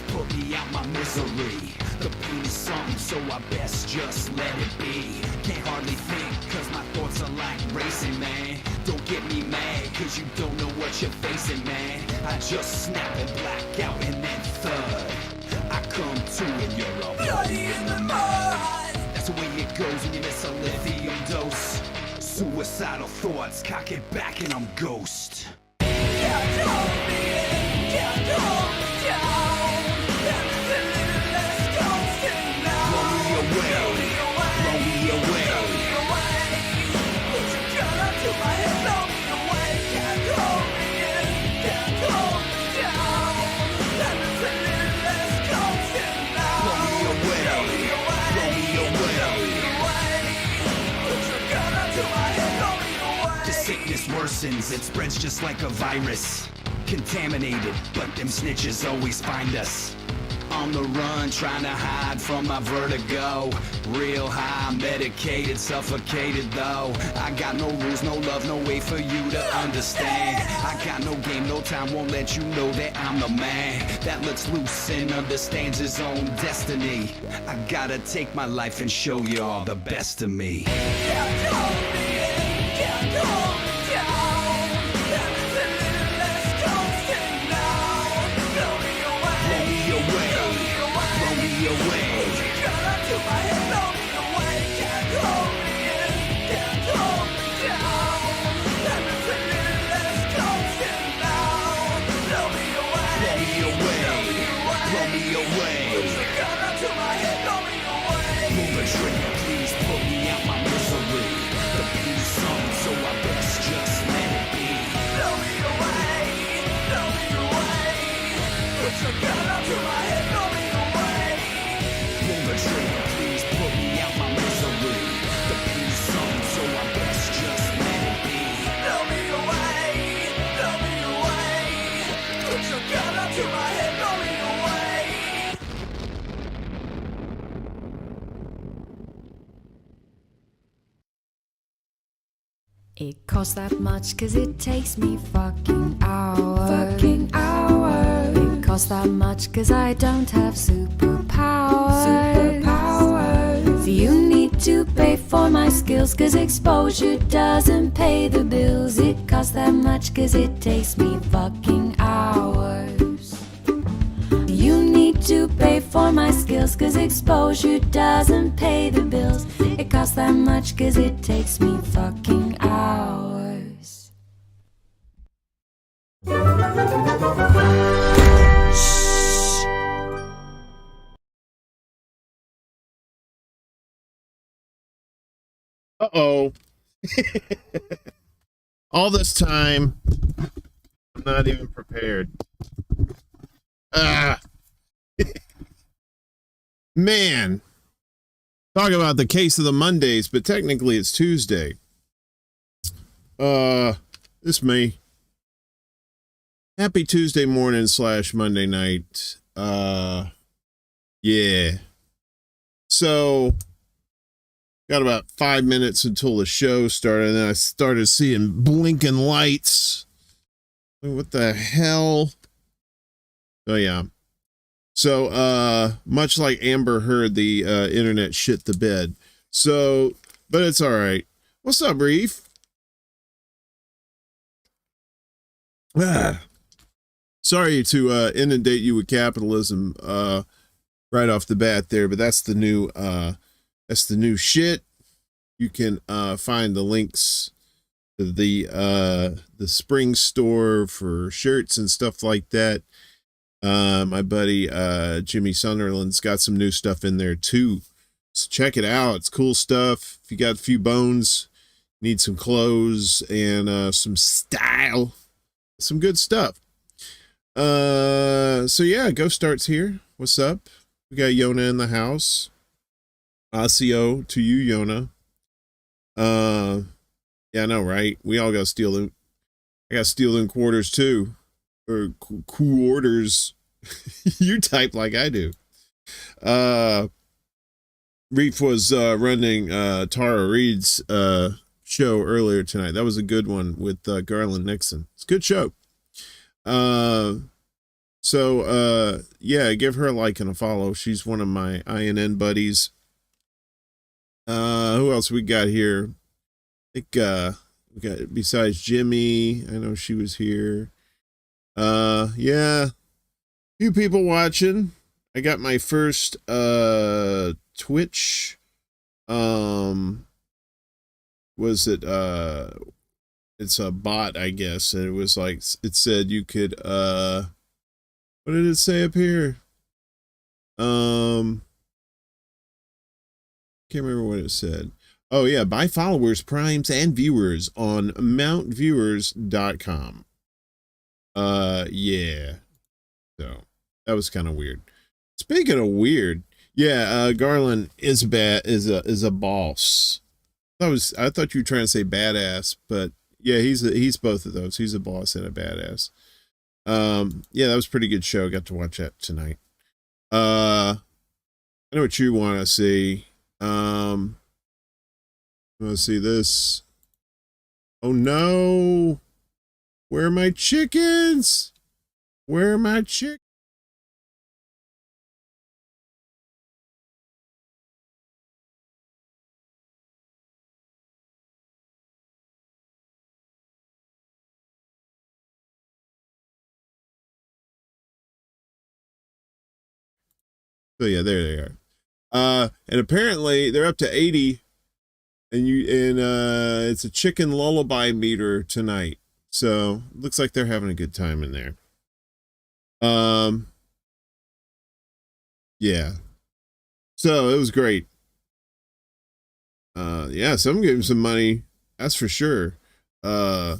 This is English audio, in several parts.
put me out my misery. The pain is something, so I best just let it be. Can't hardly think, cause my thoughts are like racing, man. Don't get me mad, cause you don't know what you're facing, man. I just snap and black out and then thud. I come to and you're all bloody in the mud. That's the way it goes when you miss a lithium dose. Suicidal thoughts, cock it back and I'm ghost. Can't hold me in, can't hold me down. There's a little less constant now. Blow me away, blow me away, blow me away. Put your gun up to my head, blow me away. Can't hold me in, can't hold me down. There's a little less constant now. Blow me away, blow me away, blow me away. Put your gun up to my head, blow me away. The sickness worsens, it spreads just like a virus. Contaminated, but them snitches always find us. On the run, trying to hide from my vertigo. Real high, medicated, suffocated though. I got no rules, no love, no way for you to understand. I got no game, no time, won't let you know that I'm the man that looks loose and understands his own destiny. I gotta take my life and show you all the best of me. Can't hold me in, can't hold me down. There is a little less constant now. Blow me away, blow me away, blow me away. Put your gun up to my head, blow me away. Can't hold me in, can't hold me down. There is a little less constant now. Blow me away, blow me away, blow me away. Put your gun up to my head, blow me away. Move a trigger, please put me out my misery. The pain is something, so I best just let it be. Blow me away, blow me away. Put your gun up to my head, blow me away. Pull the trigger, please put me out my misery. The pain is something, so I best just let it be. Blow me away, blow me away. Put your gun up to my head, blow me away. It costs that much cause it takes me fucking hours. Fucking hours. It costs that much cause I don't have superpowers. Superpowers. So you need to pay for my skills cause exposure doesn't pay the bills. It costs that much cause it takes me fucking hours. You need to pay for my skills cause exposure doesn't pay the bills. It costs that much cause it takes me fucking hours. Shhh. Uh-oh. All this time, I'm not even prepared. Ah. Man. Talk about the case of the Mondays, but technically it's Tuesday. This May. Happy Tuesday morning / Monday night. Yeah. So, got about 5 minutes until the show started, and then I started seeing blinking lights. What the hell? Oh, yeah. So, much like Amber Heard, the internet shit the bed. So, but it's all right. What's up, Reef? Sorry to inundate you with capitalism right off the bat there, but that's the new shit. You can find the links to the spring store for shirts and stuff like that. My buddy Jimmy Sunderland's got some new stuff in there too, so check it out. It's cool stuff. If you got a few bones, need some clothes and some style, some good stuff. So yeah, Go Starts here. What's up? We got Yona in the house. ASIO to you, Yona. Yeah, I know, right? We all got steal them. I got steal them quarters too, or quarters. You type like I do. Reef was running Tara Reid's show earlier tonight. That was a good one with Garland Nixon. It's a good show. So yeah, give her a like and a follow. She's one of my INN buddies. Who else we got here? I think we got, besides Jimmy, I know she was here. Yeah, few people watching. I got my first Twitch. Was it it's a bot, I guess, and it was like, it said you could what did it say up here? Can't remember what it said. Oh yeah, buy followers, primes, and viewers on mountviewers.com. Yeah. So that was kind of weird. Speaking of weird, yeah, Garland is a boss. I thought you were trying to say badass, but yeah, he's both of those. He's a boss and a badass. Yeah, that was a pretty good show. Got to watch that tonight. I know what you want to see. Let's see this. Oh no! Where are my chickens? Where are my chickens? So yeah, there they are. And apparently they're up to 80, and it's a chicken lullaby meter tonight. So looks like they're having a good time in there. Yeah. So it was great. Yeah, some gave him some money, that's for sure. I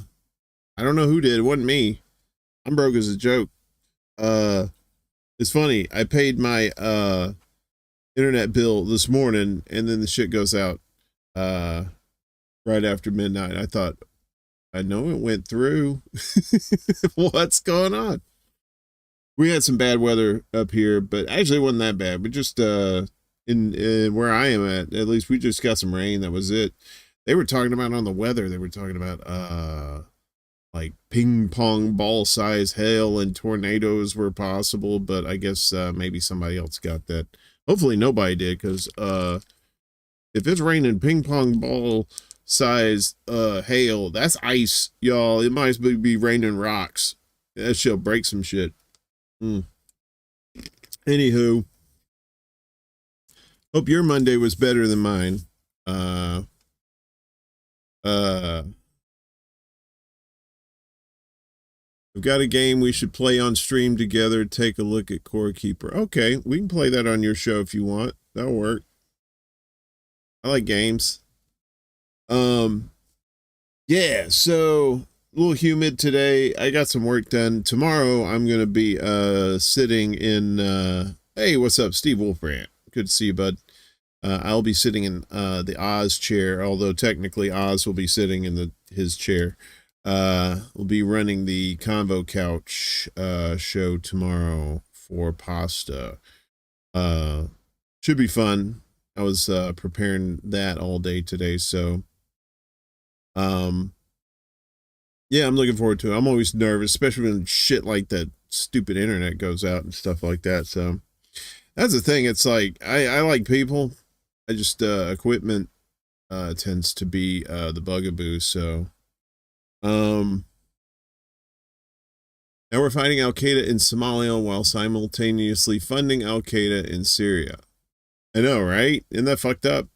don't know who did. It wasn't me. I'm broke as a joke. It's funny. I paid my internet bill this morning, and then the shit goes out right after midnight. I thought, I know it went through. What's going on? We had some bad weather up here, but actually it wasn't that bad. We just in where I am at least, we just got some rain. That was it. They were talking about on the weather. They were talking about like ping pong ball size hail and tornadoes were possible, but I guess maybe somebody else got that. Hopefully nobody did, because if it's raining ping pong ball size hail, that's ice, y'all. It might as well be raining rocks. That shit'll break some shit. Anywho, hope your Monday was better than mine. We've got a game we should play on stream together. Take a look at Core Keeper. Okay, we can play that on your show if you want. That'll work. I like games. Yeah, so a little humid today. I got some work done. Tomorrow I'm gonna be sitting in hey, what's up, Steve Wolfbrand? Good to see you, bud. I'll be sitting in the Oz chair, although technically Oz will be sitting in his chair. We'll be running the Convo Couch show tomorrow for pasta. Should be fun. I was preparing that all day today, so yeah, I'm looking forward to it. I'm always nervous, especially when shit like that stupid internet goes out and stuff like that. So that's the thing. It's like I like people. I just equipment tends to be the bugaboo. So now we're fighting Al Qaeda in Somalia while simultaneously funding Al Qaeda in Syria. I know, right? Isn't that fucked up?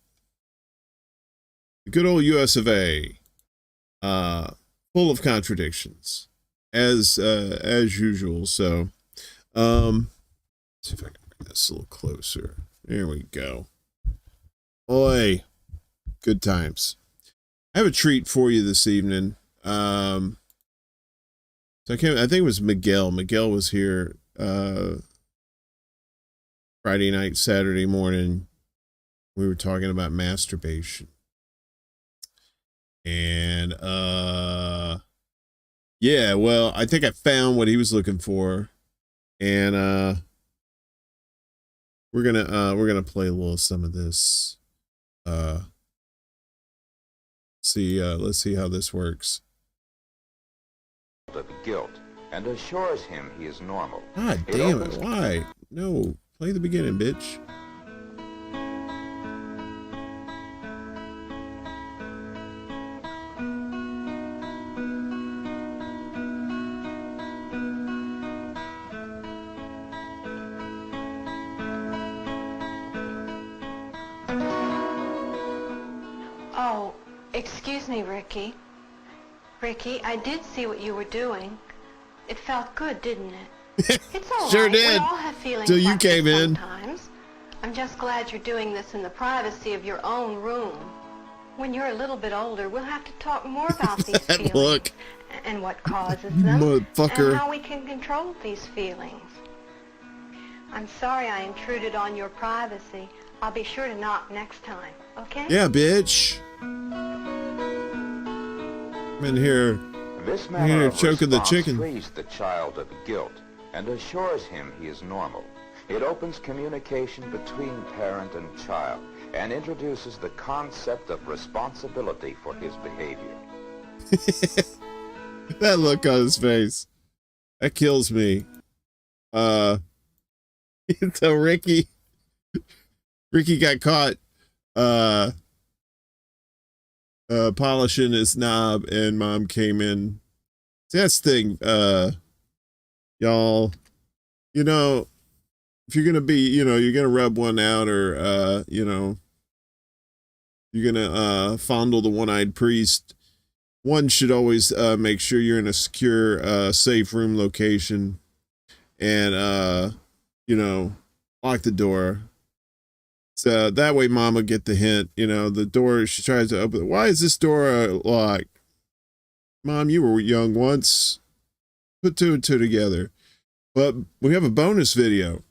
The good old US of A. Full of contradictions, as usual. So let's see if I can bring this a little closer. There we go. Oi, good times. I have a treat for you this evening. So I think it was Miguel. Miguel was here Friday night, Saturday morning. We were talking about masturbation. And yeah, well, I think I found what he was looking for. And we're gonna play a little some of this. Let's see how this works. Of guilt and assures him he is normal. God damn it, why? No, play the beginning, bitch. Oh, excuse me, Ricky. Ricky, I did see what you were doing. It felt good, didn't it? It's all Sure right. did. We all have feelings Till you like this came in. sometimes. I'm just glad you're doing this in the privacy of your own room. When you're a little bit older, we'll have to talk more about these That feelings look. and what causes them Motherfucker. and how we can control these feelings. I'm sorry I intruded on your privacy. I'll be sure to knock next time, okay? Yeah, bitch. I'm in here. This I'm manner here of choking the response chicken. frees the child of guilt and assures him he is normal. It opens communication between parent and child and introduces the concept of responsibility for his behavior. That look on his face. That kills me. So Ricky got caught polishing his knob, and mom came in. See, that's the thing, y'all, you know, if you're gonna be, you know, you're gonna rub one out, or you know, you're gonna fondle the one-eyed priest, one should always make sure you're in a secure, safe room location, and you know, lock the door. So that way mama get the hint. You know, the door, she tries to open it. Why is this door locked? Mom, you were young once. Put two and two together. But we have a bonus video.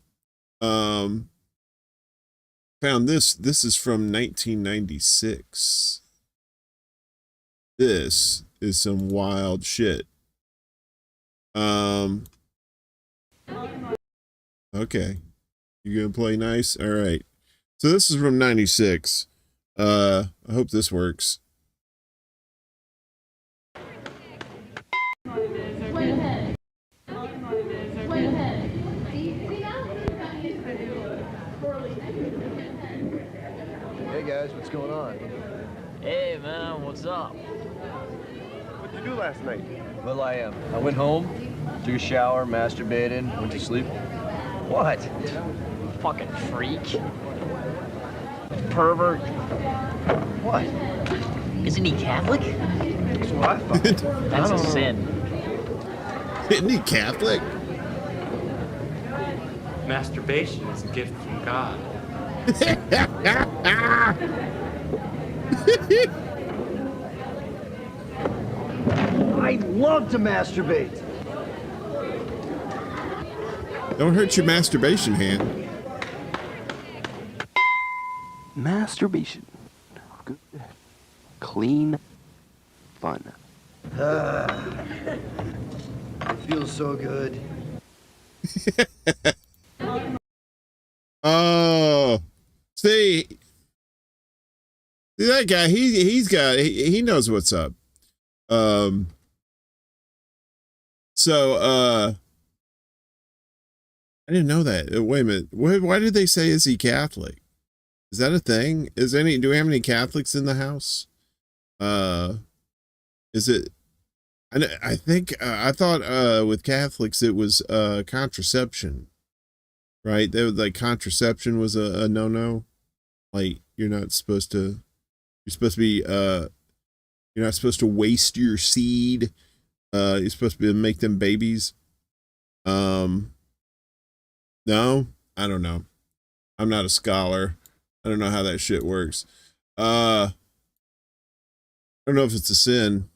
Found this. This is from 1996. This is some wild shit. Okay. You gonna play nice? All right. So this is from 96. I hope this works. Hey guys, what's going on? Hey man, what's up? What'd you do last night? Well, I went home, took a shower, masturbated, went to sleep. What? Fucking freak. Pervert. What? Isn't he Catholic? That's what I thought. That's a sin. Isn't he Catholic? Masturbation is a gift from God. I love to masturbate. Don't hurt your masturbation hand. Masturbation. Good. Clean. Fun. It feels so good. Oh, see that guy, he knows what's up. So I didn't know that. Wait a minute. Why did they say, is he Catholic? Is that a thing? Do we have any Catholics in the house? Is it, I think, I thought, with Catholics, it was, contraception, right? They would, like, contraception was a no-no. Like, you're supposed to be, you're not supposed to waste your seed. You're supposed to make them babies. No, I don't know. I'm not a scholar. I don't know how that shit works. I don't know if it's a sin.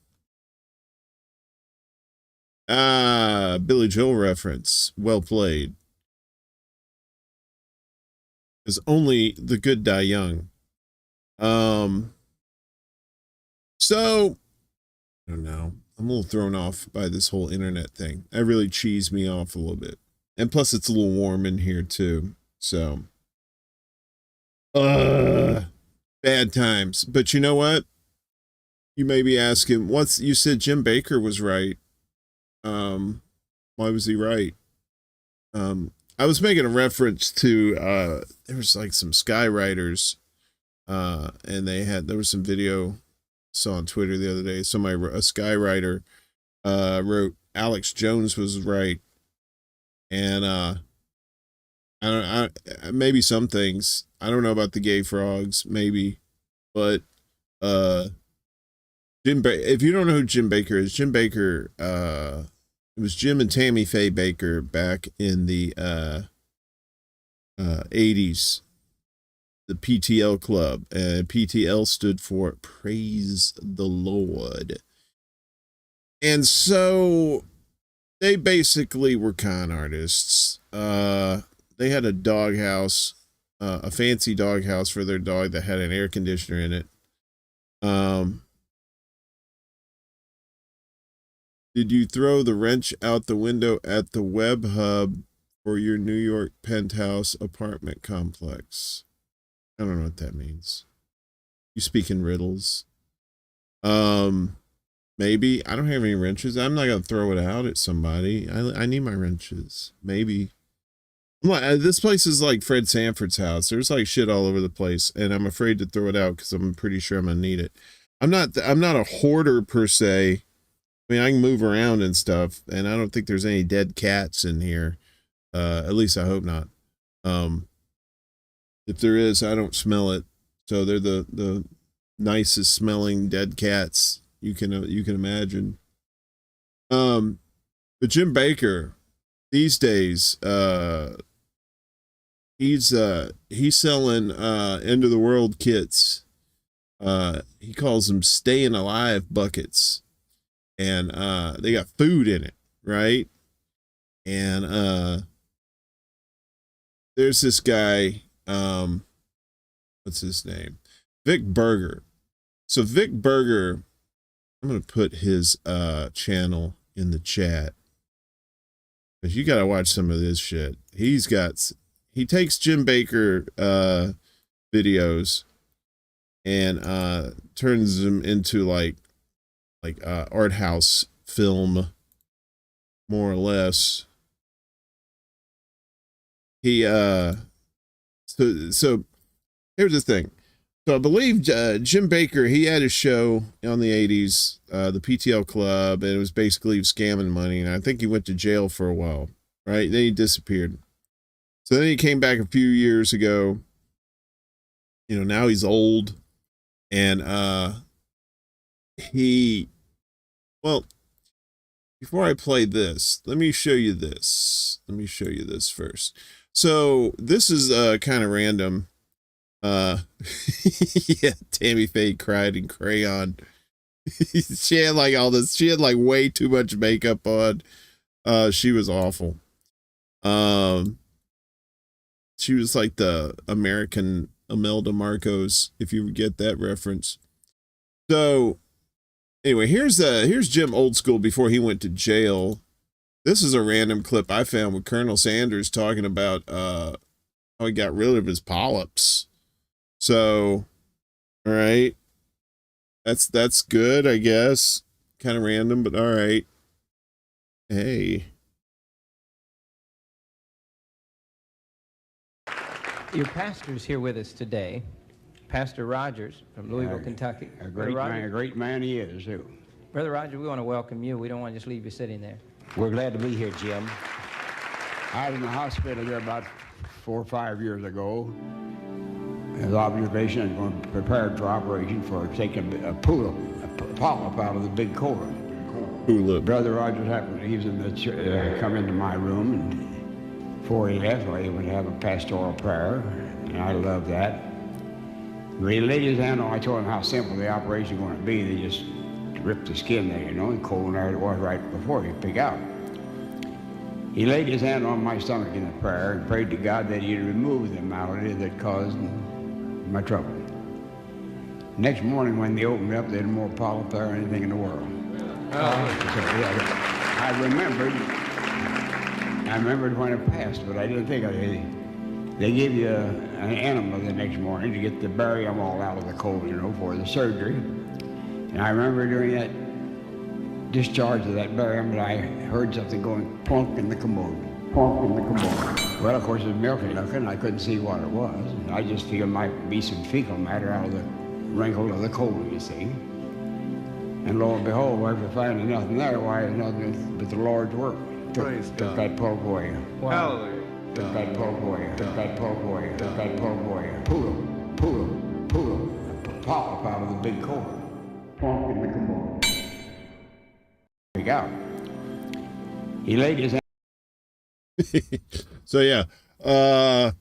Billy Joel reference. Well played. Because only the good die young. So, I don't know. I'm a little thrown off by this whole internet thing. That really cheesed me off a little bit. And plus, it's a little warm in here, too. So, bad times. But you know what? You may be asking, you said Jim Bakker was right. Why was he right? I was making a reference to there was like some skywriters, and there was some video saw on Twitter the other day. Somebody, a skywriter, wrote Alex Jones was right, and I maybe some things I don't know about the gay frogs, maybe, but if you don't know who Jim Bakker is, Jim Bakker, it was Jim and Tammy Faye Bakker back in the 80s, the PTL club, and PTL stood for Praise the Lord. And so they basically were con artists. They had a doghouse, a fancy doghouse for their dog that had an air conditioner in it. Did you throw the wrench out the window at the web hub for your New York penthouse apartment complex? I don't know what that means. You speak in riddles. Maybe. I don't have any wrenches. I'm not going to throw it out at somebody. I need my wrenches. Maybe. This place is like Fred Sanford's house. There's like shit all over the place, and I'm afraid to throw it out because I'm pretty sure I'm going to need it. I'm not a hoarder per se. I mean, I can move around and stuff, and I don't think there's any dead cats in here. At least I hope not. If there is, I don't smell it. So they're the nicest smelling dead cats you can imagine. But Jim Bakker, these days, he's selling end of the world kits. He calls them staying alive buckets. And they got food in it, right? And there's this guy, what's his name? Vic Berger. So Vic Berger, I'm gonna put his channel in the chat, because you gotta watch some of this shit. He takes Jim Bakker videos and turns them into like art house film, more or less. He so here's the thing. So I believe Jim Bakker, he had a show on the 80s, the PTL club, and it was basically scamming money, and I think he went to jail for a while, right? Then he disappeared. So then he came back a few years ago. You know, now he's old, and well, before I play this, let me show you this. Let me show you this first. So this is kind of random. Yeah, Tammy Faye cried in crayon. She had like all this, she had like way too much makeup on. She was awful. She was like the American Imelda Marcos, if you get that reference. So anyway, here's Jim old school before he went to jail. This is a random clip I found with Colonel Sanders talking about how he got rid of his polyps. So, all right, that's good, I guess. Kind of random, but all right. Hey. Your pastor's here with us today, Pastor Rogers from Louisville, Kentucky. A great man he is, too. Brother Roger, we want to welcome you. We don't want to just leave you sitting there. We're glad to be here, Jim. I was in the hospital there about 4 or 5 years ago. As observation, I was going to prepare for operation for taking a polyp out of the big colon. Brother Rogers happened, he was in the come into my room, and before he left, he would have a pastoral prayer, and I love that. When he laid his hand on, I told him how simple the operation was going to be. They just ripped the skin there, you know, and colon there it was right before you pick out. He laid his hand on my stomach in the prayer and prayed to God that he'd remove the malady that caused my trouble. Next morning when they opened up, they had more polyp there than anything in the world. So, yeah, I remembered when it passed, but I didn't think of it. They gave you an enema the next morning to get the barium all out of the colon, you know, for the surgery. And I remember during that discharge of that barium, and I heard something going plunk in the commode. Plunk in the commode. Well, of course, it was milky looking. I couldn't see what it was. I just figured it might be some fecal matter out of the wrinkle of the colon, you see. And lo and behold, after finding nothing there, why, nothing but the Lord's work. Took that plug away. Wow. Took that plug away. Took that plug away. Took that plug away. Pull. Pop out of the big colon. Plunk in the commode. Break out. He laid his hand. So yeah, so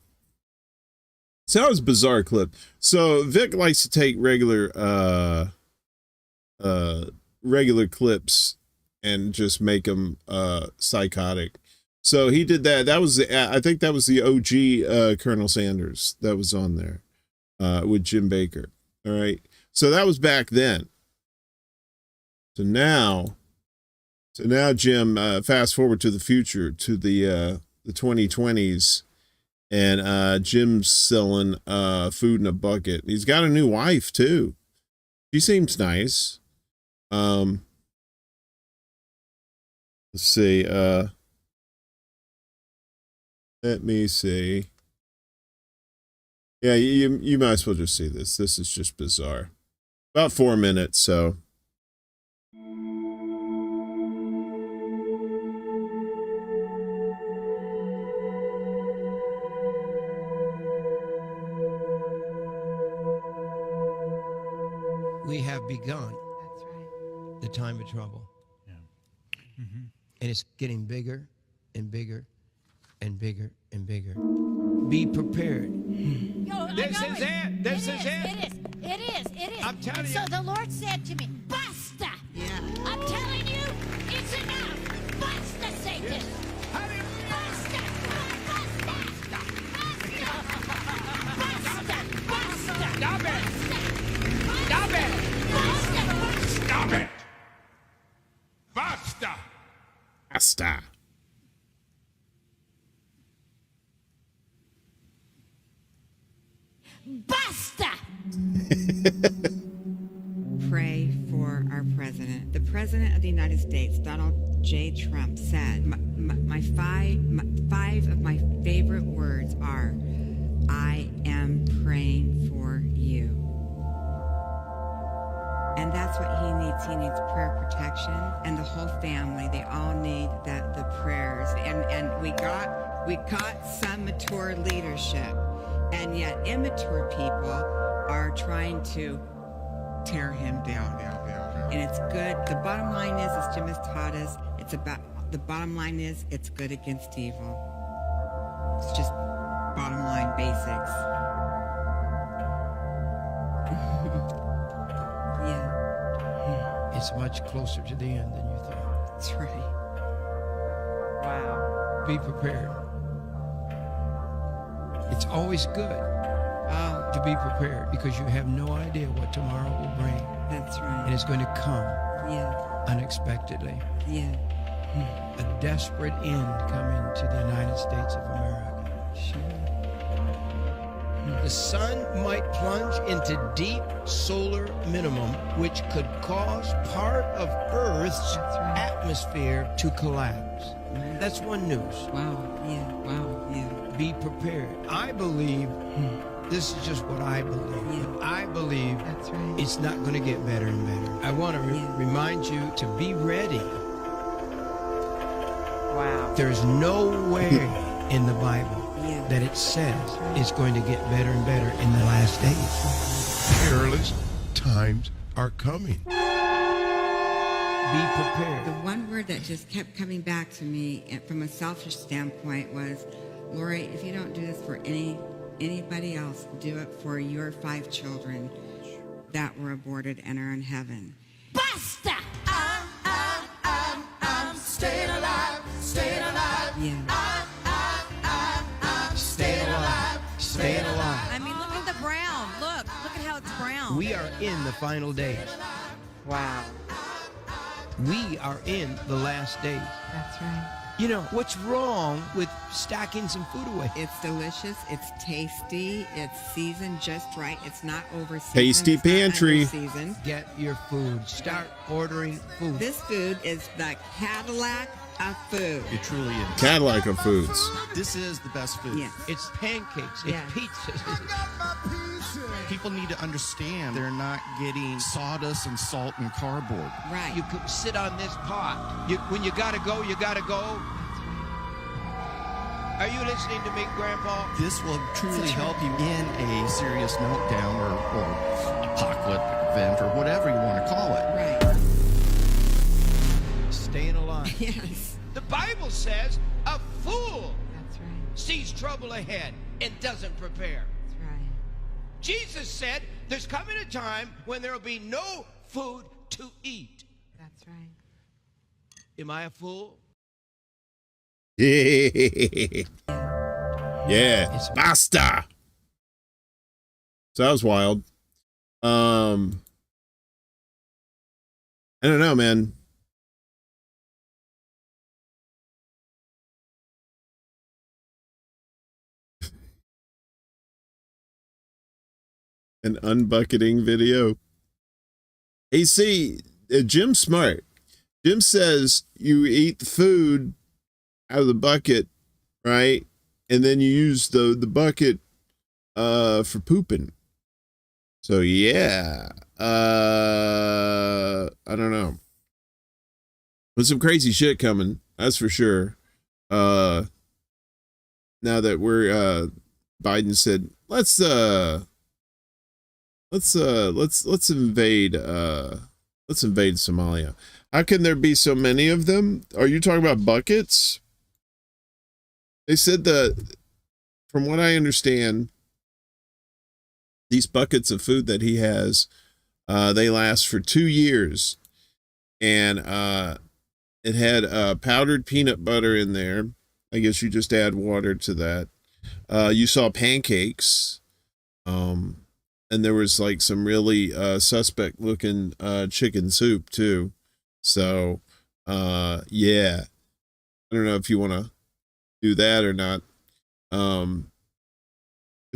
that was a bizarre clip. So Vic likes to take regular clips and just make them psychotic. So he did that. That was I think that was the OG Colonel Sanders that was on there with Jim Bakker. All right. So that was back then. So now Jim, fast forward to the future, to the 2020s, and Jim's selling food in a bucket. He's got a new wife too. She seems nice. Let's see. Let me see. Yeah, you might as well just see this. This is just bizarre. About 4 minutes, so. We have begun. That's right. The time of trouble. Yeah. Mm-hmm. And it's getting bigger and bigger and bigger and bigger. Be prepared. This is it. This is it. It is. I'm telling you. So the Lord said to me, basta. Yeah. I'm telling you, it's enough. Basta, Satan. Basta. Stop it. Stop it. Stop it. Basta. Basta. Basta! Pray for our president. The president of the United States, Donald J. Trump, said, five of my favorite words are, I am praying for you. And that's what he needs. He needs prayer protection, and the whole family. They all need the prayers. And we got some mature leadership. And yet immature people are trying to tear him down. And it's good. The bottom line is, as Jim has taught us, the bottom line is, it's good against evil. It's just bottom line basics. Yeah. It's much closer to the end than you thought. That's right. Wow. Be prepared. It's always good to be prepared, because you have no idea what tomorrow will bring. That's right. And it's going to come Yeah. unexpectedly. Yeah. A desperate end coming to the United States of America. The sun might plunge into deep solar minimum, which could cause part of Earth's atmosphere to collapse. That's one news. Wow, yeah. Be prepared. I believe, this is just what I believe. But I believe it's not going to get better and better. I want to remind you to be ready. Wow. There's nowhere in the Bible that it says it's going to get better and better in the last days. Perilous times are coming. Be prepared. The one word that just kept coming back to me from a selfish standpoint was, Lori, if you don't do this for anybody else, do it for your 5 children that were aborted and are in heaven. Basta! I'm staying alive, staying alive. Yeah. I'm staying alive, staying alive. I mean, look at the brown. Look at how it's brown. We are in the final days. Wow. We are in the last days. That's right. You know, what's wrong with stacking some food away? It's delicious. It's tasty. It's seasoned just right. It's not overseasoned. Tasty It's not pantry. underseasoned. Get your food. Start ordering food. This food is the Cadillac of food. It truly is. Cadillac of foods. This is the best food. Yes. It's pancakes. Yeah. It's pizzas. People need to understand they're not getting sawdust and salt and cardboard. Right. You could sit on this pot. When you gotta go, you gotta go. Are you listening to me, Grandpa? This will truly help you in a serious meltdown or apocalyptic event or whatever you want to call it. Right. Staying alive. Yes. The Bible says a fool That's right. sees trouble ahead and doesn't prepare. That's right. Jesus said there's coming a time when there will be no food to eat. That's right. Am I a fool? Yeah. Basta. So that was wild. I don't know, man. An unbucketing video. Hey, see, Jim's smart. Jim says you eat the food out of the bucket, right? And then you use the bucket for pooping. So yeah. I don't know. There's some crazy shit coming, that's for sure. Now that we're Biden said, let's invade Somalia. How can there be so many of them? Are you talking about buckets? They said that, from what I understand, these buckets of food that he has, they last for 2 years. And it had powdered peanut butter in there. I guess you just add water to that. You saw pancakes. And there was like some really suspect looking chicken soup too. So yeah. I don't know if you want to do that or not. But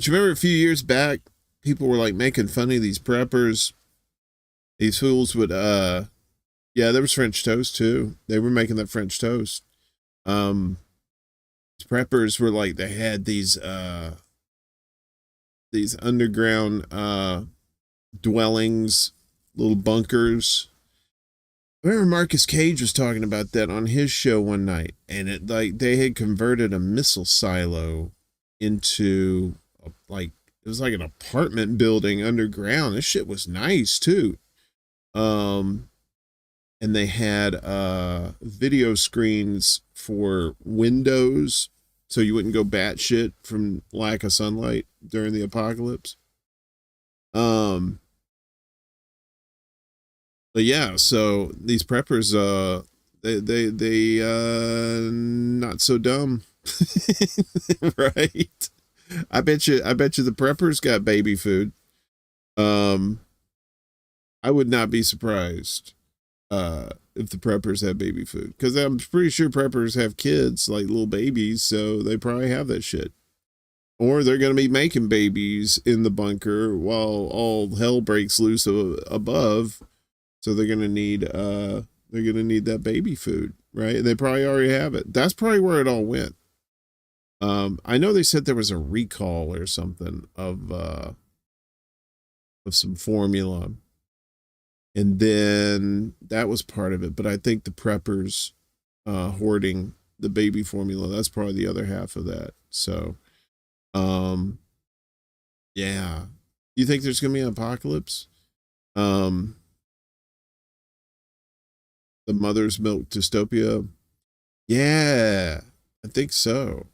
you remember a few years back, people were like making fun of these preppers. These fools would yeah, there was French toast too. They were making that French toast. These preppers were like, they had these underground dwellings, little bunkers. I remember Marcus Cage was talking about that on his show one night, and it like they had converted a missile silo into it was like an apartment building underground. This shit was nice too. And they had video screens for windows so you wouldn't go batshit from lack of sunlight during the apocalypse. But yeah, so these preppers, they not so dumb, right? I bet you the preppers got baby food. I would not be surprised if the preppers have baby food, because I'm pretty sure preppers have kids, like little babies, so they probably have that shit. Or they're going to be making babies in the bunker while all hell breaks loose above. So they're going to need that baby food, right? And they probably already have it. That's probably where it all went. I know they said there was a recall or something of some formula. And then that was part of it. But I think the preppers hoarding the baby formula, that's probably the other half of that. So, yeah. You think there's going to be an apocalypse? The mother's milk dystopia? Yeah, I think so.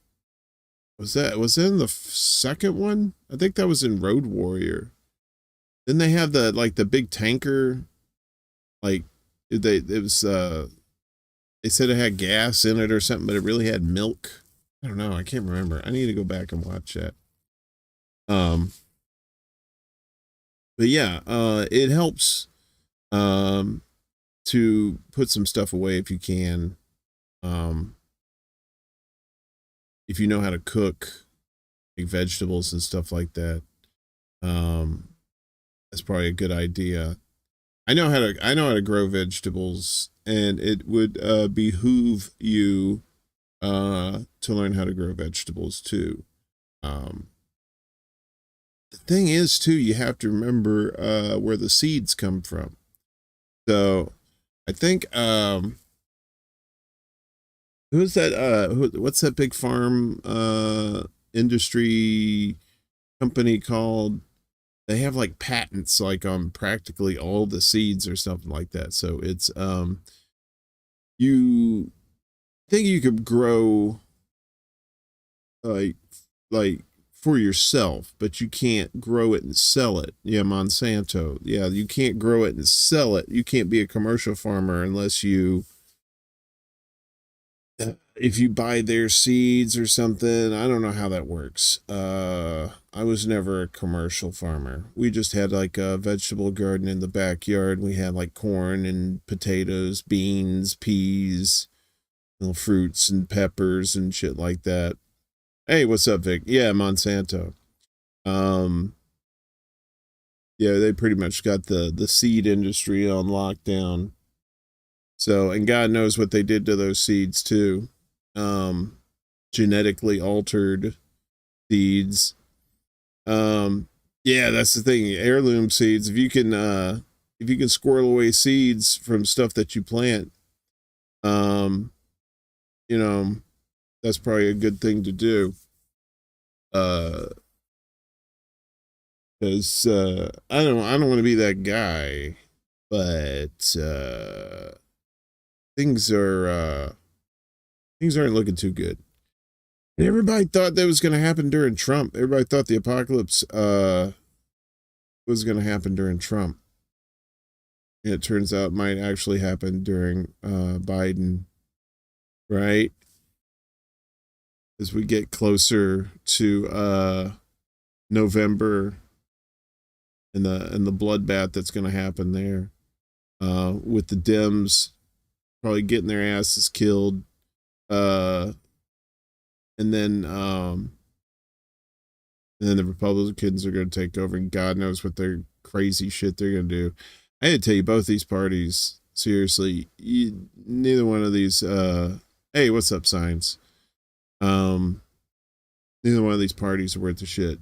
Was it in the second one? I think that was in Road Warrior. Didn't they have the big tanker? Like they said it had gas in it or something, but it really had milk. I don't know. I can't remember. I need to go back and watch that. But yeah, it helps to put some stuff away if you can. if you know how to cook like vegetables and stuff like that, that's probably a good idea. I know how to grow vegetables, and it would behoove you to learn how to grow vegetables too. The thing is too, you have to remember where the seeds come from. So I think who's that what's that big farm industry company called? They have like patents like on practically all the seeds or something like that. So it's you think you could grow like for yourself, but you can't grow it and sell it. Yeah, Monsanto. Yeah, you can't grow it and sell it. You can't be a commercial farmer unless you if you buy their seeds or something. I don't know how that works. I was never a commercial farmer. We just had like a vegetable garden in the backyard. We had like corn and potatoes, beans, peas, little fruits and peppers and shit like that. Hey, what's up, Vic? Yeah, Monsanto. Yeah, they pretty much got the seed industry on lockdown. So, and God knows what they did to those seeds too. Genetically altered seeds. Yeah, that's the thing. Heirloom seeds. If you can squirrel away seeds from stuff that you plant, you know, that's probably a good thing to do. Because I don't want to be that guy, but things aren't looking too good. And everybody thought that was going to happen during Trump. Everybody thought the apocalypse was going to happen during Trump. And it turns out it might actually happen during Biden, right? As we get closer to November and the bloodbath that's going to happen there, with the Dems probably getting their asses killed, and then the Republicans are going to take over, and God knows what their crazy shit they're going to do. I had to tell you, both these parties, seriously, neither one of these. Hey, what's up, Science? Neither one of these parties are worth the shit.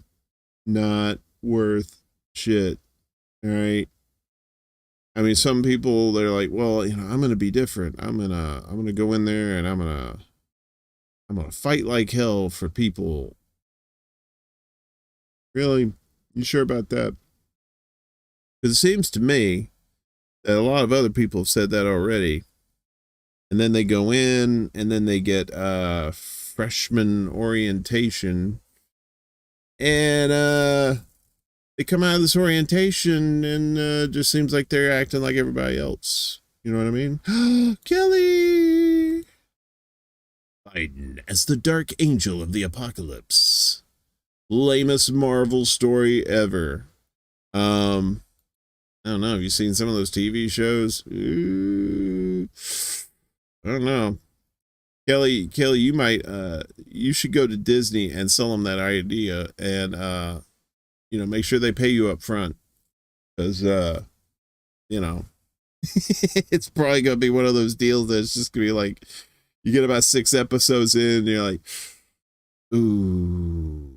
Not worth shit. All right. I mean, some people, they're like, well, you know, I'm going to be different. I'm going to go in there and I'm going to fight like hell for people. Really? You sure about that? Because it seems to me that a lot of other people have said that already. And then they go in and then they get freshman orientation. And they come out of this orientation and just seems like they're acting like everybody else. You know what I mean? Kelly! Biden as the dark angel of the apocalypse. Lamest Marvel story ever. I don't know. Have you seen some of those TV shows? Ooh, I don't know. Kelly, you might, you should go to Disney and sell them that idea and, you know, make sure they pay you up front. Because, you know, it's probably going to be one of those deals that's just going to be like, you get about 6 episodes in and you're like, ooh.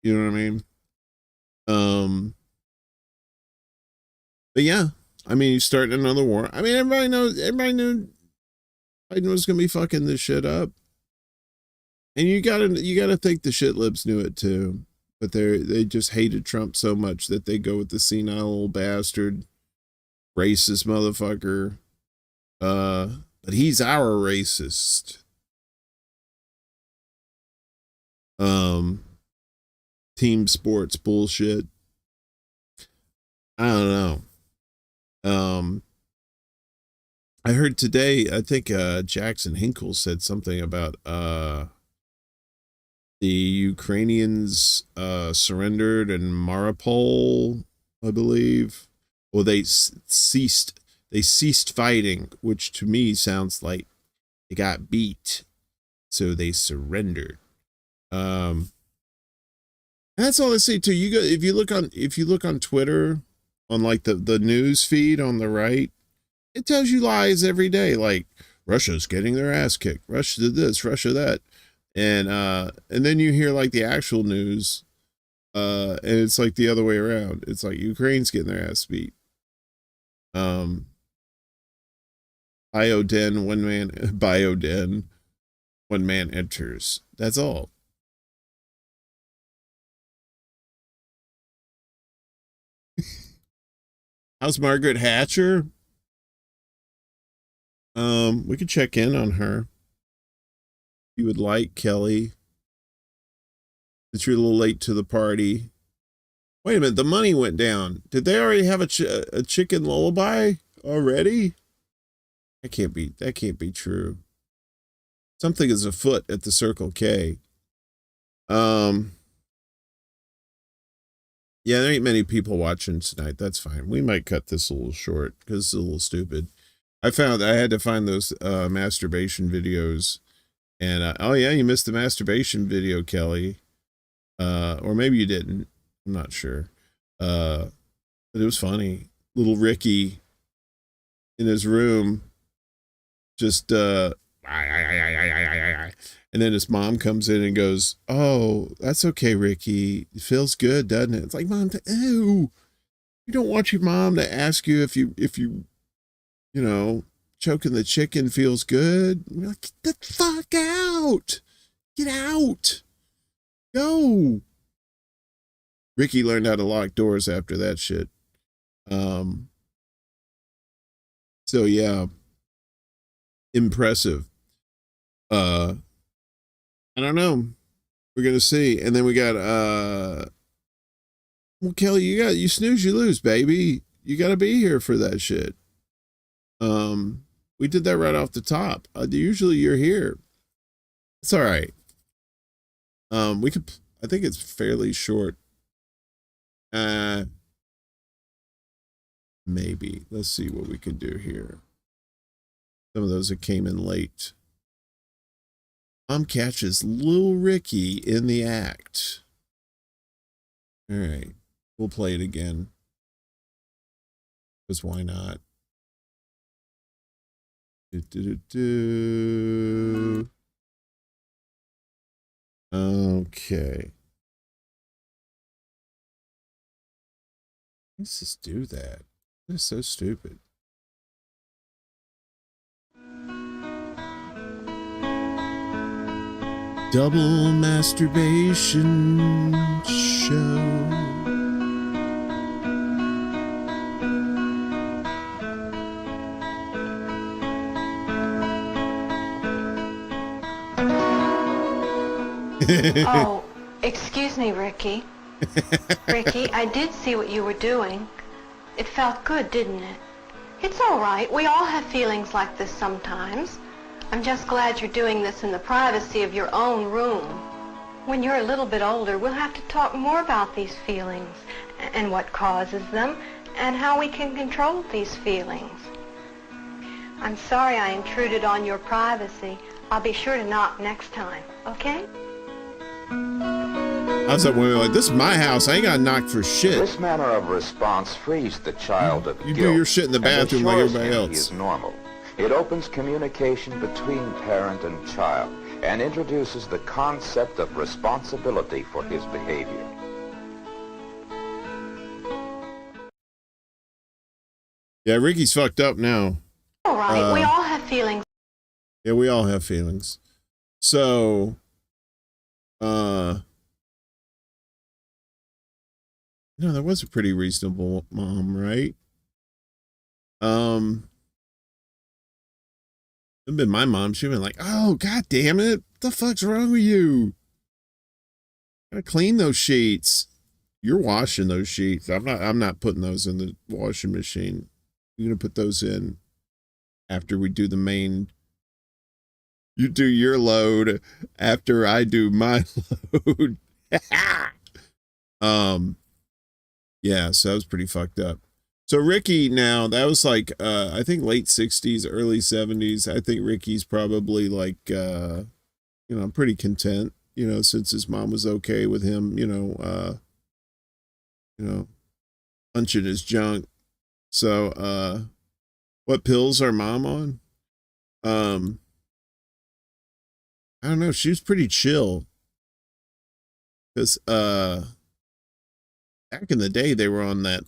You know what I mean? But yeah, I mean, you start another war. I mean, everybody knew Biden was gonna be fucking this shit up. And you gotta think the shit libs knew it too. But they just hated Trump so much that they go with the senile old bastard, racist motherfucker. But he's our racist. Team sports bullshit. I don't know. I heard today, I think Jackson Hinkle said something about the Ukrainians surrendered in Mariupol, I believe. Well, they ceased fighting, which to me sounds like They got beat, so they surrendered. That's all I say too. You go if you look on Twitter, on like the news feed on the right, it tells you lies every day. Like Russia's getting their ass kicked. Russia did this, Russia that, and then you hear like the actual news, and it's like the other way around. It's like Ukraine's getting their ass beat. Bioden, one man enters. That's all. How's Margaret Hatcher? We could check in on her. If you would like, Kelly. That you're a little late to the party. Wait a minute, the money went down. Did they already have a chicken lullaby already? That can't be true. Something is afoot at the Circle K. Yeah, there ain't many people watching tonight. That's fine. We might cut this a little short because it's a little stupid. I had to find those masturbation videos, and oh yeah, you missed the masturbation video, Kelly. Or maybe you didn't. I'm not sure. But it was funny. Little Ricky in his room, just and then his mom comes in and goes, "Oh, that's okay, Ricky. It feels good, doesn't it?" It's like, Mom, ew. You don't want your mom to ask you if you choking the chicken feels good. You're like, get the fuck out. Get out. Go. Ricky learned how to lock doors after that shit. So yeah. Impressive. I don't know. We're gonna see. And then we got well, Kelly, you snooze, you lose, baby. You gotta be here for that shit. We did that right off the top. Usually you're here. It's all right. I think it's fairly short. Maybe. Let's see what we can do here. Some of those that came in late. Mom catches Lil Ricky in the act. All right. We'll play it again. Because why not? Okay. Let's just do that. That's so stupid. Double masturbation show. Oh, excuse me, Ricky. Ricky, I did see what you were doing. It felt good, didn't it? It's all right. We all have feelings like this sometimes. I'm just glad you're doing this in the privacy of your own room. When you're a little bit older, we'll have to talk more about these feelings and what causes them and how we can control these feelings. I'm sorry I intruded on your privacy. I'll be sure to knock next time, okay? I was like, this is my house. I ain't got to knock for shit. This manner of response frees the child of you guilt. do your shit in the bathroom like everybody else. He is normal. It opens communication between parent and child and introduces the concept of responsibility for his behavior. Yeah, Ricky's fucked up now. All right, we all have feelings. Yeah, we all have feelings. So, that was a pretty reasonable mom, right? It'd been my mom. She'd been like, "Oh, God damn it. What the fuck's wrong with you? Gotta clean those sheets. You're washing those sheets. I'm not putting those in the washing machine. You're gonna put those in after we do the main. You do your load after I do my load." Yeah, so that was pretty fucked up. So Ricky now, that was like, I think late 60s, early 70s. I think Ricky's probably like, pretty content, since his mom was okay with him, punching his junk. So, what pills are mom on? I don't know. She was pretty chill. Because, back in the day, they were on that,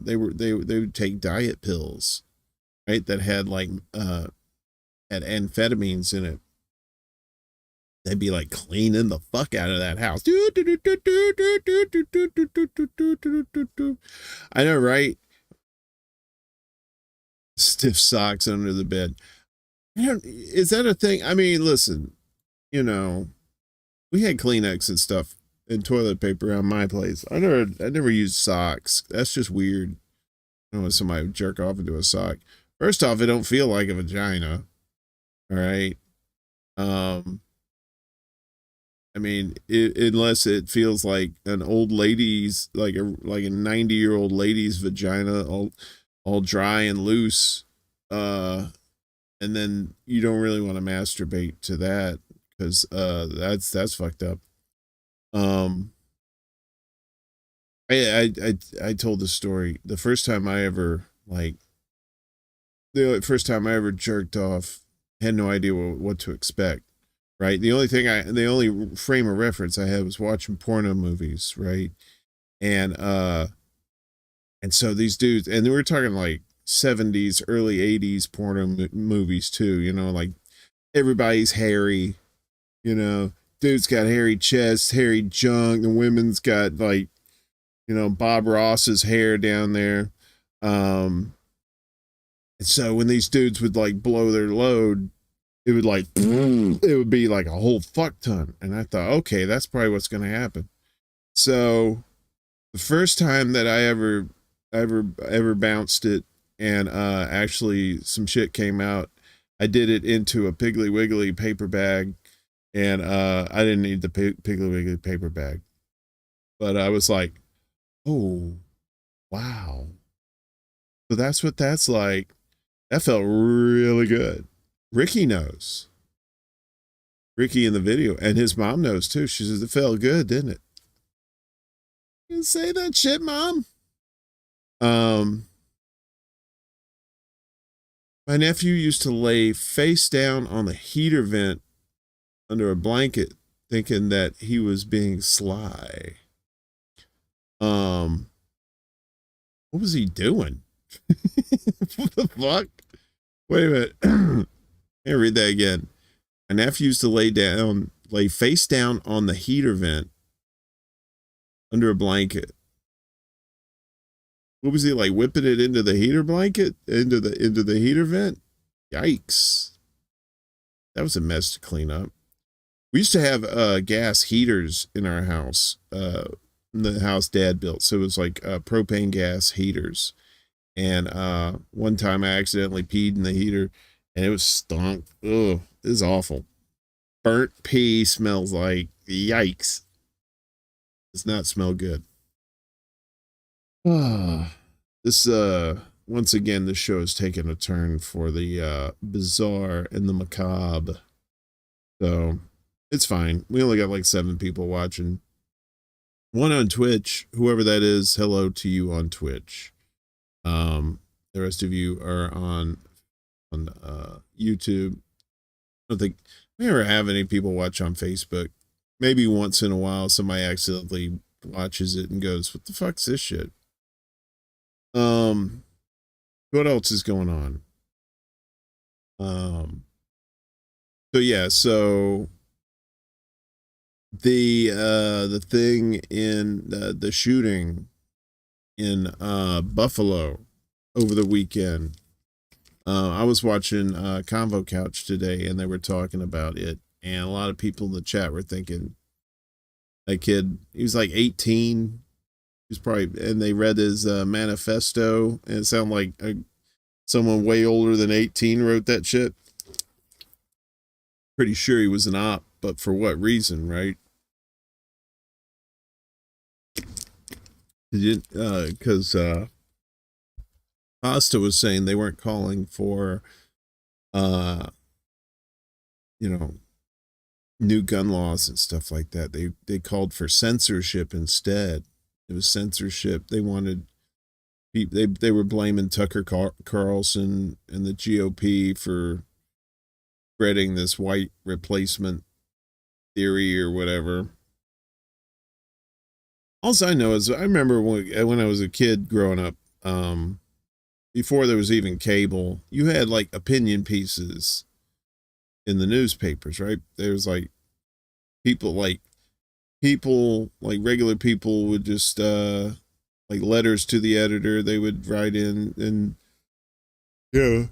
they would take diet pills, right? That had like, had amphetamines in it. They'd be like cleaning the fuck out of that house. I know, right? Stiff socks under the bed. Is that a thing? I mean, listen, we had Kleenex and stuff and toilet paper around my place. I never used socks. That's just weird. I don't know if somebody would jerk off into a sock. First off, it don't feel like a vagina. All right. I mean, unless it feels like an old lady's, like a 90-year-old lady's vagina, all dry and loose, and then you don't really want to masturbate to that because that's fucked up. I told the story. The first time I ever jerked off, had no idea what to expect. Right. The only frame of reference I had was watching porno movies. Right. And so these dudes, and we were talking like 70s, early 80s porno movies too, like everybody's hairy, dude's got hairy chests, hairy junk. The women's got like, Bob Ross's hair down there. And so when these dudes would like blow their load, it would be like a whole fuck ton. And I thought, okay, that's probably what's going to happen. So the first time that I ever bounced it and actually some shit came out, I did it into a Piggly Wiggly paper bag, and I didn't need the Piggly Wiggly paper bag. But I was like, oh, wow. So that's what that's like. That felt really good. Ricky knows. Ricky in the video, and his mom knows too. She says it felt good, didn't it? You say that shit, Mom. My nephew used to lay face down on the heater vent under a blanket, thinking that he was being sly. What was he doing? What the fuck? Wait a minute. Let me read that again. My nephew used to lay face down on the heater vent under a blanket. What was he like, whipping it into the heater blanket? Into the heater vent? Yikes. That was a mess to clean up. We used to have gas heaters in our house, in the house Dad built. So it was like propane gas heaters. And one time I accidentally peed in the heater and it was stunk. Ugh, it was awful. Burnt pee smells like, yikes. Does not smell good. This once again, this show has taken a turn for the bizarre and the macabre. So it's fine. We only got like 7 people watching. One on Twitch, whoever that is, hello to you on Twitch. The rest of you are on YouTube. I don't think we ever have any people watch on Facebook. Maybe once in a while somebody accidentally watches it and goes, what the fuck's this shit? What else is going on? So yeah, so the thing in the shooting in Buffalo over the weekend. I was watching Convo Couch today and they were talking about it, and a lot of people in the chat were thinking that kid, he was like 18. He's probably, and they read his manifesto, and it sounded like someone way older than 18 wrote that shit. Pretty sure he was an op, but for what reason, right? Because Costa was saying they weren't calling for, you know, new gun laws and stuff like that. They called for censorship instead. It was censorship. They wanted, they were blaming Tucker Carlson and the GOP for spreading this white replacement theory or whatever. All I know is I remember when I was a kid growing up, before there was even cable, you had like opinion pieces in the newspapers, right? There was like people like regular people would just like letters to the editor, they would write in and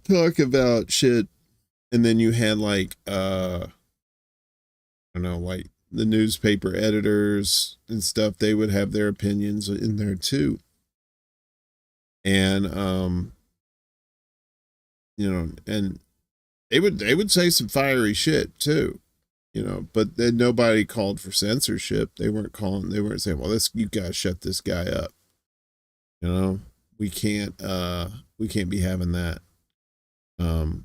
talk about shit. And then you had like I don't know, like the newspaper editors and stuff, they would have their opinions in there too. And you know, and they would say some fiery shit too, you know, but then nobody called for censorship. They weren't saying, well, you gotta shut this guy up. You know, we can't be having that. And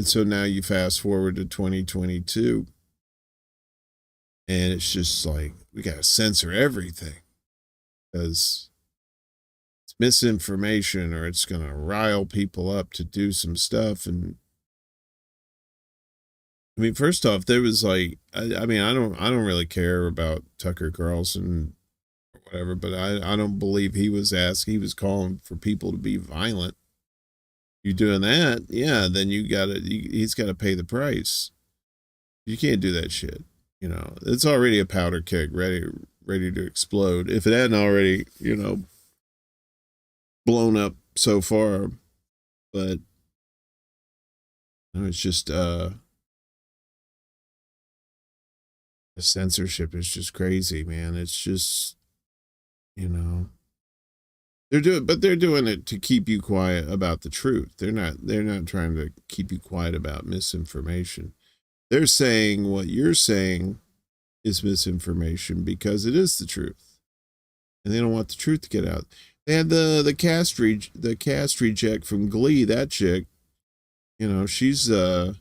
so now you fast forward to 2022 and it's just like, we got to censor everything because it's misinformation or it's going to rile people up to do some stuff. And I mean, first off, there was like, I mean, I don't really care about Tucker Carlson or whatever, but I don't believe he was calling for people to be violent. You doing that, yeah, then he's got to pay the price. You can't do that shit. You know, it's already a powder keg ready to explode. If it hadn't already, you know, blown up so far, but you know, it's just the censorship is just crazy, man. It's just, you know, they're doing it to keep you quiet about the truth. They're not trying to keep you quiet about misinformation. They're saying what you're saying is misinformation because it is the truth. And they don't want the truth to get out. They had the cast reject from Glee, that chick. You know, she's you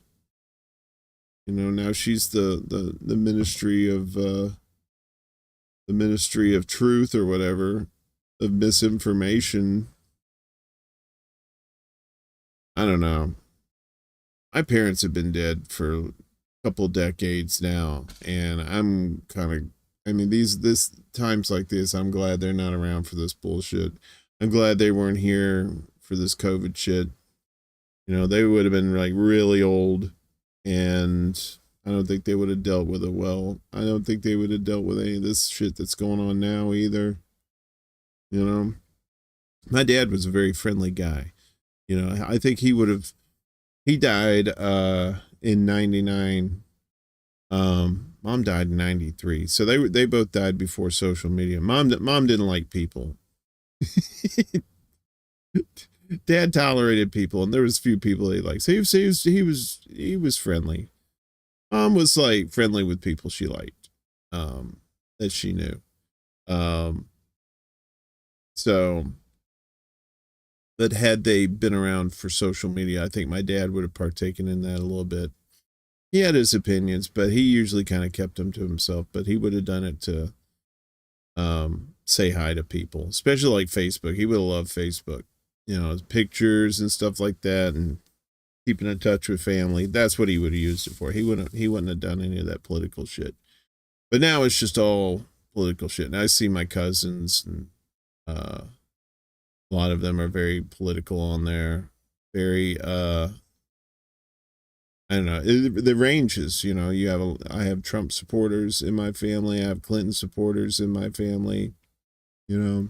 know, now she's the ministry of truth or whatever, of misinformation. I don't know. My parents have been dead for a couple decades now, and I'm kind of, I mean, this times like this, I'm glad they're not around for this bullshit. I'm glad they weren't here for this COVID shit. You know, they would have been like really old, and I don't think they would have dealt with it well. I don't think they would have dealt with any of this shit that's going on now either. You know, my dad was a very friendly guy. You know, I think he died in 99. Mom died in 93. So they both died before social media. Mom didn't like people. Dad tolerated people, and there was a few people he liked. So he was friendly. Mom was like friendly with people she liked, that she knew. So, but had they been around for social media, I think my dad would have partaken in that a little bit. He had his opinions, but he usually kind of kept them to himself, but he would have done it to say hi to people, especially like Facebook. He would have loved Facebook, you know, pictures and stuff like that, and keeping in touch with family. That's what he would have used it for. He wouldn't have done any of that political shit. But now it's just all political shit. And I see my cousins, and a lot of them are very political on there. Very I don't know. The ranges, you know, I have Trump supporters in my family. I have Clinton supporters in my family. You know,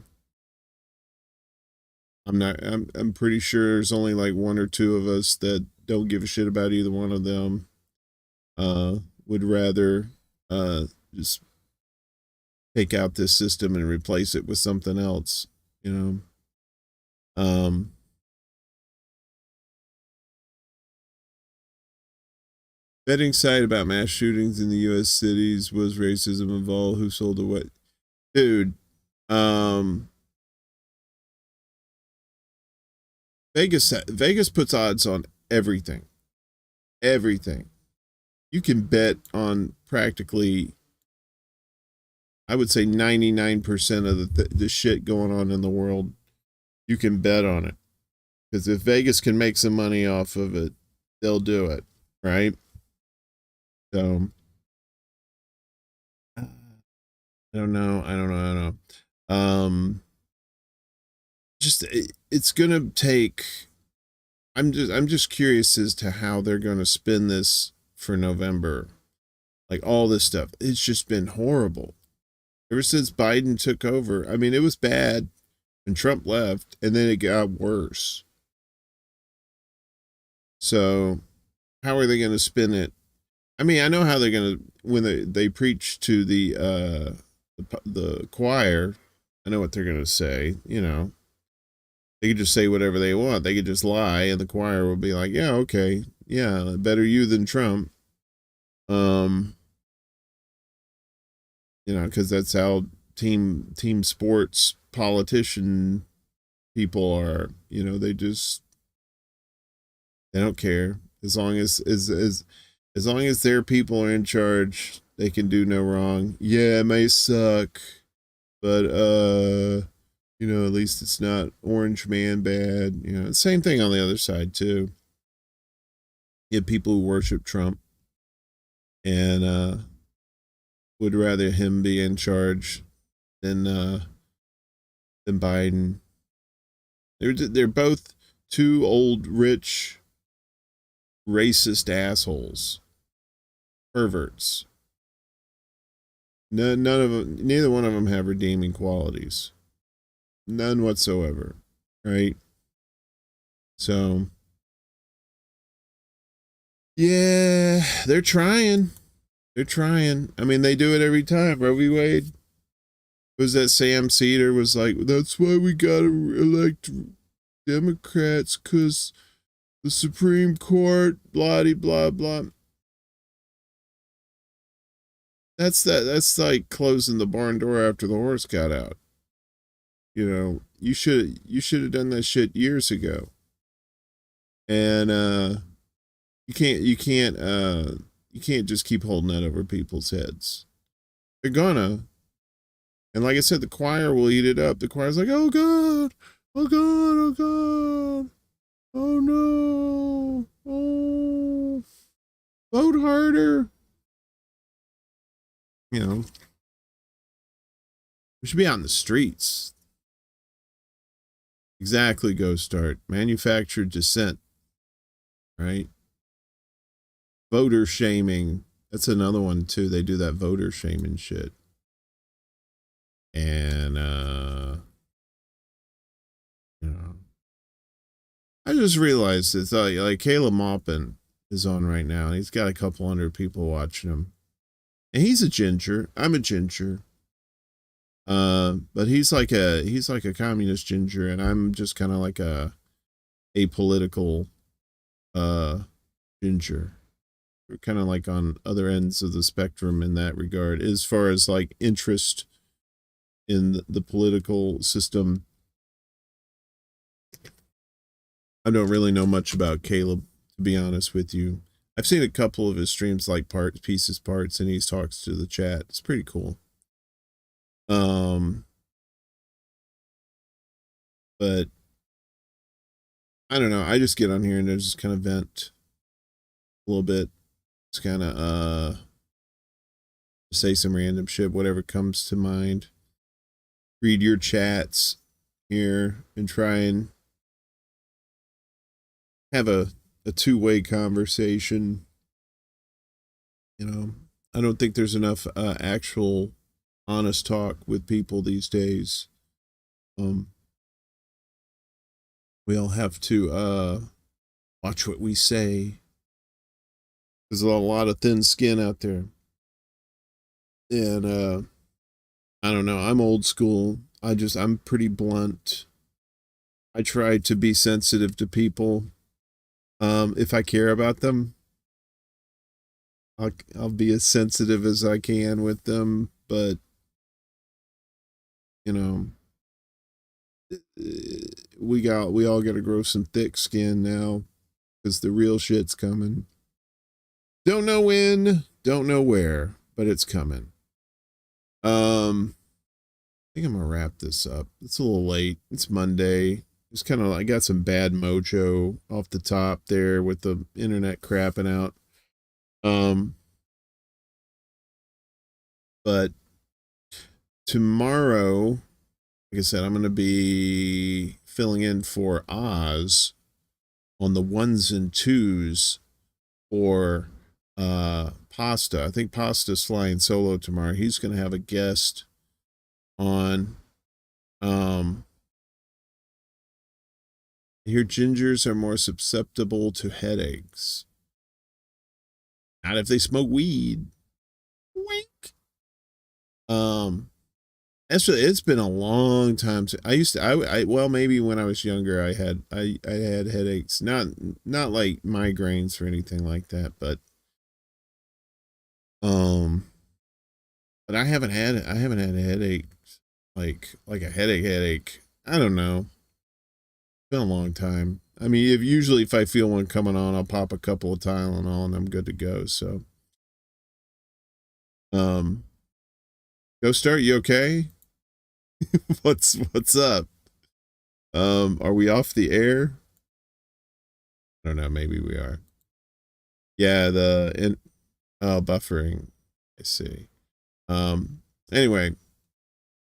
I'm pretty sure there's only like one or two of us that don't give a shit about either one of them. Would rather just take out this system and replace it with something else, you know. Betting site about mass shootings in the U.S. cities. Was racism involved? Who sold the what? Dude, Um, Vegas puts odds on everything. Everything. You can bet on practically, I would say 99% of the shit going on in the world. You can bet on it. Because if Vegas can make some money off of it, they'll do it, right? So, I don't know. It's gonna take. I'm just curious as to how they're gonna spin this for November. Like all this stuff, it's just been horrible ever since Biden took over. I mean, it was bad when Trump left, and then it got worse. So, how are they going to spin it? I mean, I know how they're going to when they preach to the choir. I know what they're going to say. You know, they could just say whatever they want. They could just lie, and the choir will be like, "Yeah, okay, yeah, better you than Trump." You know, because that's how team sports politician people are. You know, they don't care as long as long as their people are in charge, they can do no wrong. Yeah, it may suck, but you know, at least it's not Orange Man bad. You know, same thing on the other side too. You have people who worship Trump and would rather him be in charge than Biden. They're both two old rich racist assholes, perverts. None of them, neither one of them have redeeming qualities, none whatsoever, right? So, yeah, they're trying. They're trying. I mean, they do it every time. Roe v. Wade. Was that Sam Cedar was like, that's why we gotta elect Democrats, because the Supreme Court, blah blah blah. That's like closing the barn door after the horse got out. You know, you should have done that shit years ago. And you can't just keep holding that over people's heads. They're gonna. And like I said, the choir will eat it up. The choir's like, oh God, oh God, oh God, oh no, oh, vote harder. You know, we should be out in the streets. Exactly, Go Start. Manufactured dissent, right? Voter shaming. That's another one too. They do that voter shaming shit. And you know, I just realized it's like Caleb Maupin is on right now. He's got a couple hundred people watching him. And he's a ginger. I'm a ginger. But he's like a communist ginger, and I'm just kind of like a apolitical ginger. We're kind of like on other ends of the spectrum in that regard, as far as like interest in the political system. I don't really know much about Caleb, to be honest with you. I've seen a couple of his streams, like parts, and he talks to the chat. It's pretty cool. But I don't know. I just get on here and just kind of vent a little bit. Just kind of say some random shit, whatever comes to mind. Read your chats here and try and have a two-way conversation. You know, I don't think there's enough actual honest talk with people these days. We all have to watch what we say. There's a lot of thin skin out there. And I don't know, I'm old school. I'm pretty blunt. I try to be sensitive to people. If I care about them, I'll be as sensitive as I can with them, but you know, we all got to grow some thick skin now because the real shit's coming. Don't know when, don't know where, but it's coming. I think I'm gonna wrap this up. It's a little late. It's Monday. It's kind of, I got some bad mojo off the top there with the internet crapping out. But tomorrow, like I said, I'm gonna be filling in for Oz on the ones and twos for Pasta. I think Pasta's flying solo tomorrow. He's gonna have a guest on. I hear gingers are more susceptible to headaches. Not if they smoke weed. Wink. It's been a long time. Well, maybe when I was younger, I had headaches. Not like migraines or anything like that, but I haven't had a headache like a headache. I don't know. It's been a long time. I mean, if I feel one coming on, I'll pop a couple of Tylenol and I'm good to go. So, Go Start, you okay? What's up? Are we off the air? I don't know. Maybe we are. Yeah, buffering. I see. Anyway,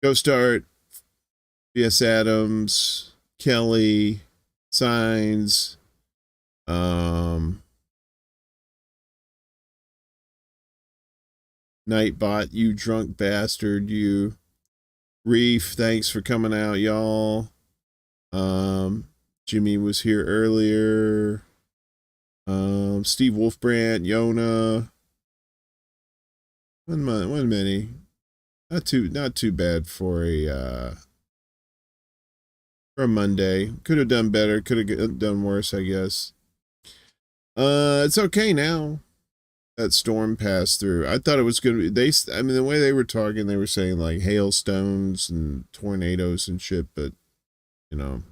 Go Start, V.S. Adams, Kelly, Signs, Nightbot, you drunk bastard, you. Reef, thanks for coming out, y'all. Jimmy was here earlier. Steve Wolfbrand, Yona. One many. Not too bad for a Monday. Could have done better. Could have done worse, I guess. It's okay now. That storm passed through. I thought it was going to be, the way they were talking, they were saying like hailstones and tornadoes and shit, but you know,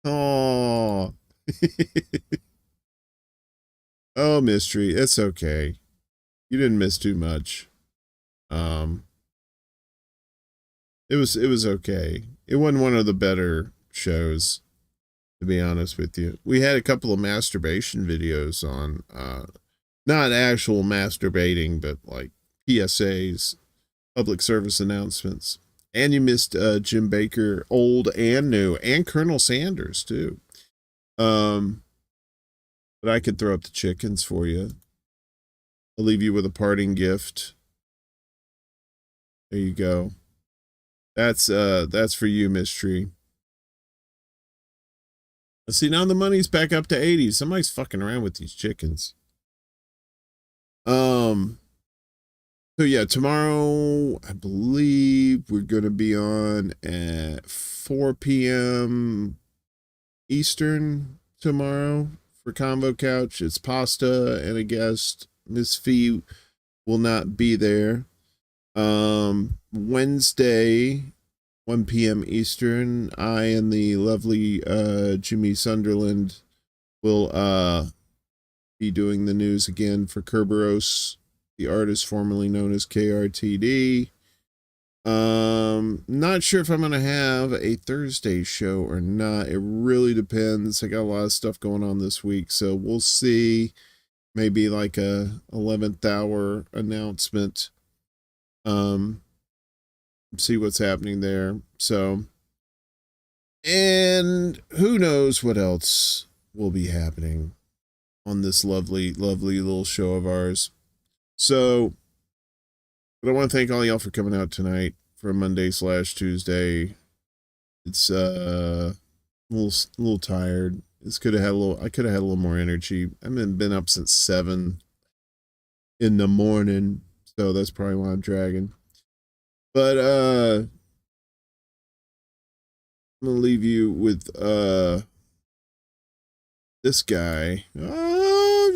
oh, oh, Mystery. It's okay. You didn't miss too much. It was okay. It wasn't one of the better shows, to be honest with you. We had a couple of masturbation videos on, not actual masturbating, but like PSAs, public service announcements. And you missed Jim Bakker, old and new, and Colonel Sanders too. But I could throw up the chickens for you. I'll leave you with a parting gift. There you go. That's for you, Mystery. Let's see, now the money's back up to 80. Somebody's fucking around with these chickens. So yeah, tomorrow, I believe we're going to be on at 4 p.m. Eastern tomorrow for Combo Couch. It's Pasta and a guest. Miss Fee will not be there. Wednesday, 1 p.m. Eastern, I and the lovely Jimmy Sunderland will be doing the news again for Kerberos, the artist formerly known as KRTD. Not sure if I'm gonna have a Thursday show or not. It really depends. I got a lot of stuff going on this week, so we'll see. Maybe like a 11th hour announcement. See what's happening there. So, and who knows what else will be happening on this lovely, lovely little show of ours. So, but I want to thank all y'all for coming out tonight for a Monday/Tuesday. It's a little tired. I could have had a little more energy. I've been up since 7 in the morning, so that's probably why I'm dragging. But I'm gonna leave you with this guy. Oh,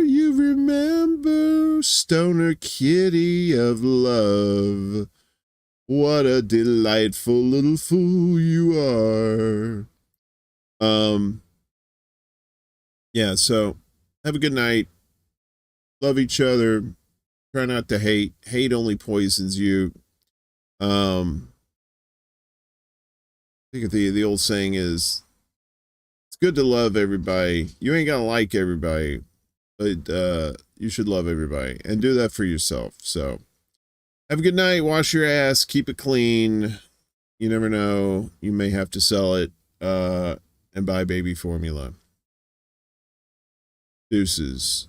you remember stoner kitty of love. What a delightful little fool you are. Yeah, so have a good night. Love each other. Try not to hate. Hate only poisons you. I think the old saying is, it's good to love everybody. You ain't gonna like everybody, but you should love everybody and do that for yourself. So have a good night. Wash your ass. Keep it clean. You never know. You may have to sell it and buy baby formula. Deuces.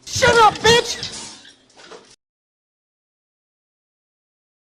Shut up, bitch!